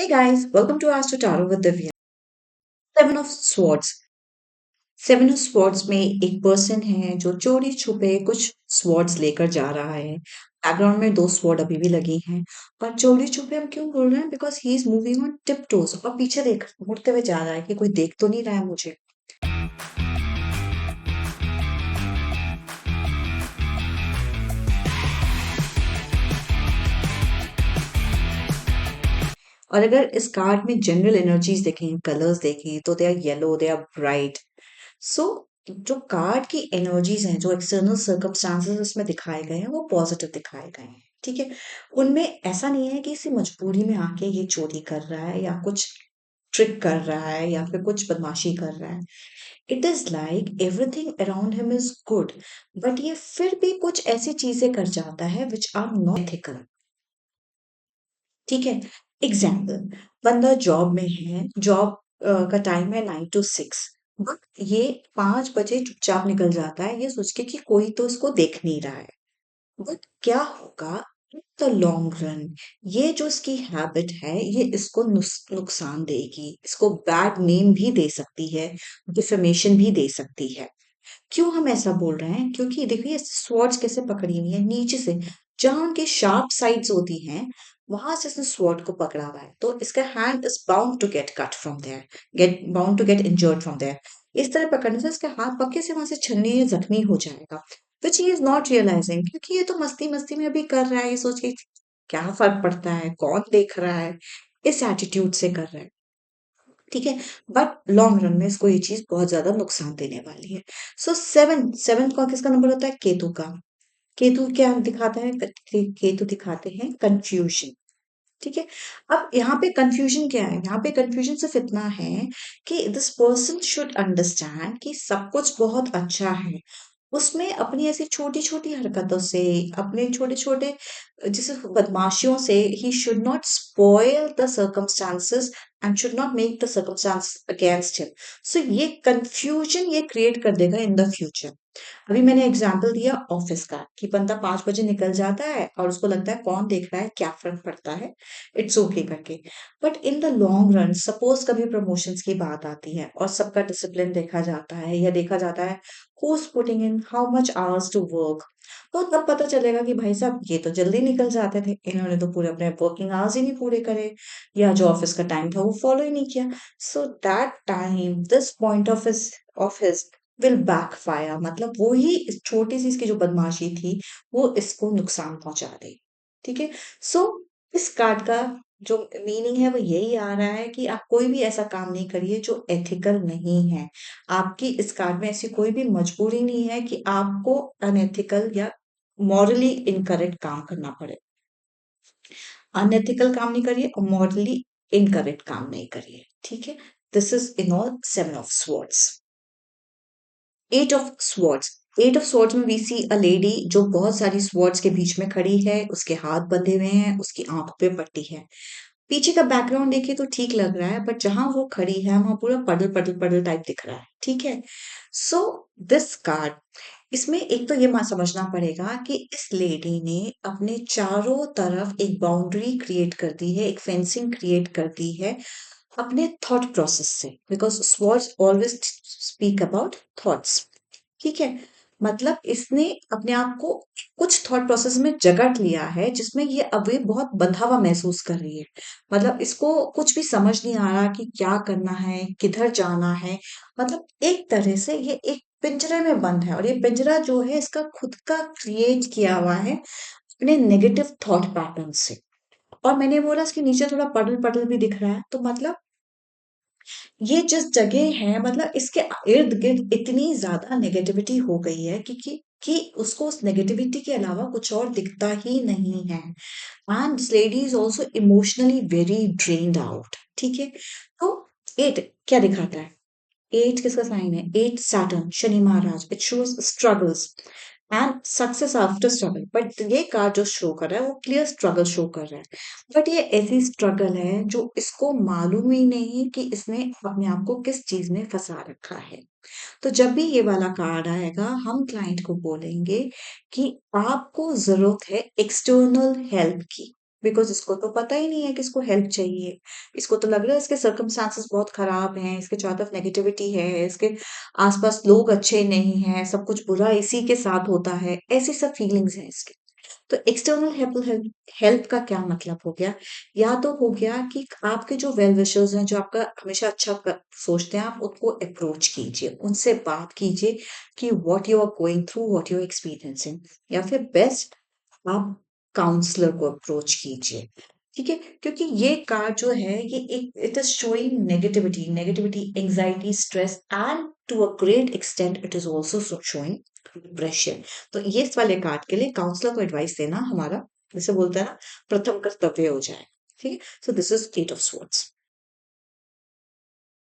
Hey guys, welcome to Astro Tarot with Divya. Seven of Swords. Seven of swords में एक person है जो चोरी छुपे कुछ स्वॉर्ड्स लेकर जा रहा है। बैकग्राउंड में दो स्वॉर्ड अभी भी लगी हैं। और चोरी छुपे हम क्यों बोल रहे हैं? Because he is moving on tip toes और पीछे देख मुड़ते हुए जा रहा है कि कोई देख तो नहीं रहा है मुझे। और अगर इस कार्ड में जनरल एनर्जीज देखें, कलर्स देखें, तो they are yellow, they are bright. So जो कार्ड की एनर्जीज हैं, जो एक्सटर्नल सर्कमस्टांसेस इसमें दिखाए गए हैं, वो पॉजिटिव दिखाए गए हैं। ठीक है। उनमें ऐसा नहीं है कि इसी मजबूरी में आके ये चोरी कर रहा है या कुछ ट्रिक कर रहा है या फिर कुछ बदमाशी कर रहा है। It is like everything around him is good, but ये फिर भी कुछ ऐसी चीजें कर जाता है विच आर नॉट एथिकल। ठीक है। एग्जाम्पल, बंदा जॉब में है, जॉब का टाइम है 9 to 6, बट ये 5 बजे चुपचाप निकल जाता है ये सोच के कि कोई तो इसको देख नहीं रहा है। बट क्या होगा इन द लॉन्ग रन? ये जो इसकी हैबिट है ये इसको नुकसान देगी, इसको बैड नेम भी दे सकती है, डिफेमेशन भी दे सकती है। क्यों हम ऐसा बोल रहे हैं? क्योंकि देखिए स्वॉर्ड्स कैसे पकड़ी हुई है नीचे से, जहां उनके शार्प साइड्स होती हैं, वहां से इसने स्वॉर्ड को पकड़ा हुआ है, तो इसका hand is bound to get cut from there, get bound to get injured from there. इस तरह पकड़ने से इसका हाथ पक्के से वहां से छलनी या जख्मी हो जाएगा, विच ही इज नॉट रियलाइजिंग, क्योंकि ये तो मस्ती मस्ती में अभी कर रहा है, ये सोच के क्या फर्क पड़ता है, कौन देख रहा है, इस एटीट्यूड से कर रहा है। ठीक है। बट लॉन्ग रन में इसको ये चीज बहुत ज्यादा नुकसान देने वाली है। सो सेवन सेवन का किसका नंबर होता है? केतु का। केतु क्या दिखाता है? केतु दिखाते हैं कंफ्यूजन। ठीक है। अब यहाँ पे कंफ्यूजन क्या है? यहाँ पे कंफ्यूजन सिर्फ इतना है कि दिस पर्सन शुड अंडरस्टैंड कि सब कुछ बहुत अच्छा है, उसमें अपनी ऐसी छोटी-छोटी हरकतों से, अपने छोटे-छोटे जैसे बदमाशियों से ही should not spoil the circumstances and should not make the circumstance against him. So ये कंफ्यूजन ये क्रिएट कर देगा इन द फ्यूचर। अभी मैंने एग्जाम्पल दिया ऑफिस का कि बंदा 5 बजे निकल जाता है और उसको लगता है कौन देख रहा है, क्या फर्क पड़ता है, इट्स ओके करके। But in the long run suppose कभी प्रमोशंस की बात आती है और सबका डिसिप्लिन देखा जाता है या देखा जाता है who's putting in how much hours to work, तो तब पता चलेगा कि भाई साहब ये तो जल्दी निकल जाते थे, इन्होंने तो पूरे अपने वर्किंग आवर्स ही नहीं पूरे करे, या जो ऑफिस का टाइम था वो फॉलो ही नहीं किया। So that time this point of his will backfire, मतलब वो ही इस छोटी सी इसकी जो बदमाशी थी वो इसको नुकसान पहुंचा दे। ठीक है। सो इस कार्ड का जो मीनिंग है वो यही आ रहा है कि आप कोई भी ऐसा काम नहीं करिए जो एथिकल नहीं है। आपकी इस कार्ड में ऐसी कोई भी मजबूरी नहीं है कि आपको अनएथिकल या मॉरली इनकरेक्ट काम करना पड़े। अनएथिकल काम नहीं करिए और मॉरली इनकरेक्ट काम नहीं करिए। ठीक है। This is in all seven of swords. Eight of swords. Eight of swords में वी सी अ लेडी जो बहुत सारी स्वॉर्ड्स के बीच में खड़ी है, उसके हाथ बंधे हुए हैं, उसकी आंखों पे पट्टी है। पीछे का बैकग्राउंड देखिए तो ठीक लग रहा है, बट जहां वो खड़ी है वहां पूरा पडल पडल पडल टाइप दिख रहा है। ठीक है। सो दिस कार्ड, इसमें एक तो ये समझना पड़ेगा कि इस लेडी ने अपने चारों तरफ एक बाउंड्री क्रिएट कर दी है, एक फेंसिंग क्रिएट कर दी है अपने थॉट प्रोसेस से, because words always speak about thoughts. ठीक है। मतलब इसने अपने आप को कुछ थॉट प्रोसेस में जकड़ लिया है जिसमें ये अभी बहुत बंधा हुआ महसूस कर रही है। मतलब इसको कुछ भी समझ नहीं आ रहा कि क्या करना है, किधर जाना है। मतलब एक तरह से ये एक पिंजरे में बंद है, और ये पिंजरा जो है इसका खुद का क्रिएट किया हुआ है अपने नेगेटिव थॉट पैटर्न से। और मैंने बोला इसके नीचे थोड़ा पडल पडल भी दिख रहा है, तो मतलब ये जिस जगह है, मतलब इसके इर्द गिर्द इतनी ज्यादा नेगेटिविटी हो गई है कि उसको उस नेगेटिविटी के अलावा कुछ और दिखता ही नहीं है। And this lady is also emotionally very drained out. ठीक है। तो एट क्या दिखाता है? एट किसका साइन है? Eight Saturn, Shani Maharaj. It shows struggles and success after struggle, but ये कार्ड जो शो कर रहा है वो क्लियर स्ट्रगल शो कर रहा है। बट ये ऐसी स्ट्रगल है जो इसको मालूम ही नहीं कि इसने अपने आप को किस चीज में फंसा रखा है। तो जब भी ये वाला कार्ड आएगा हम क्लाइंट को बोलेंगे कि आपको जरूरत है एक्सटर्नल हेल्प की। बिकॉज इसको तो पता ही नहीं है कि इसको हेल्प चाहिए। इसको तो लग रहा है इसके सर्कमस्टांसेस बहुत खराब हैं, इसके चारों तरफ नेगेटिविटी है, इसके आसपास लोग अच्छे नहीं हैं, सब कुछ बुरा इसी के साथ होता है, ऐसी सब फीलिंग्स हैं इसके। तो एक्सटर्नल हेल्प हेल्प का क्या मतलब हो गया? या तो हो गया कि आपके जो वेल विशर्स हैं, जो आपका हमेशा अच्छा सोचते हैं, आप उनको अप्रोच कीजिए, उनसे बात कीजिए कि what you are going through, what you are experiencing. या फिर बेस्ट आप काउंसलर को अप्रोच कीजिए। ठीक है, क्योंकि ये कार्ड जो है ये एक it is showing negativity, anxiety, stress and to a great extent it is also showing depression. तो ये इस वाले कार्ड के लिए काउंसलर को एडवाइस देना हमारा, जैसे बोलते हैं ना, प्रथम कर्तव्य हो जाए। ठीक है, so this is eight of swords.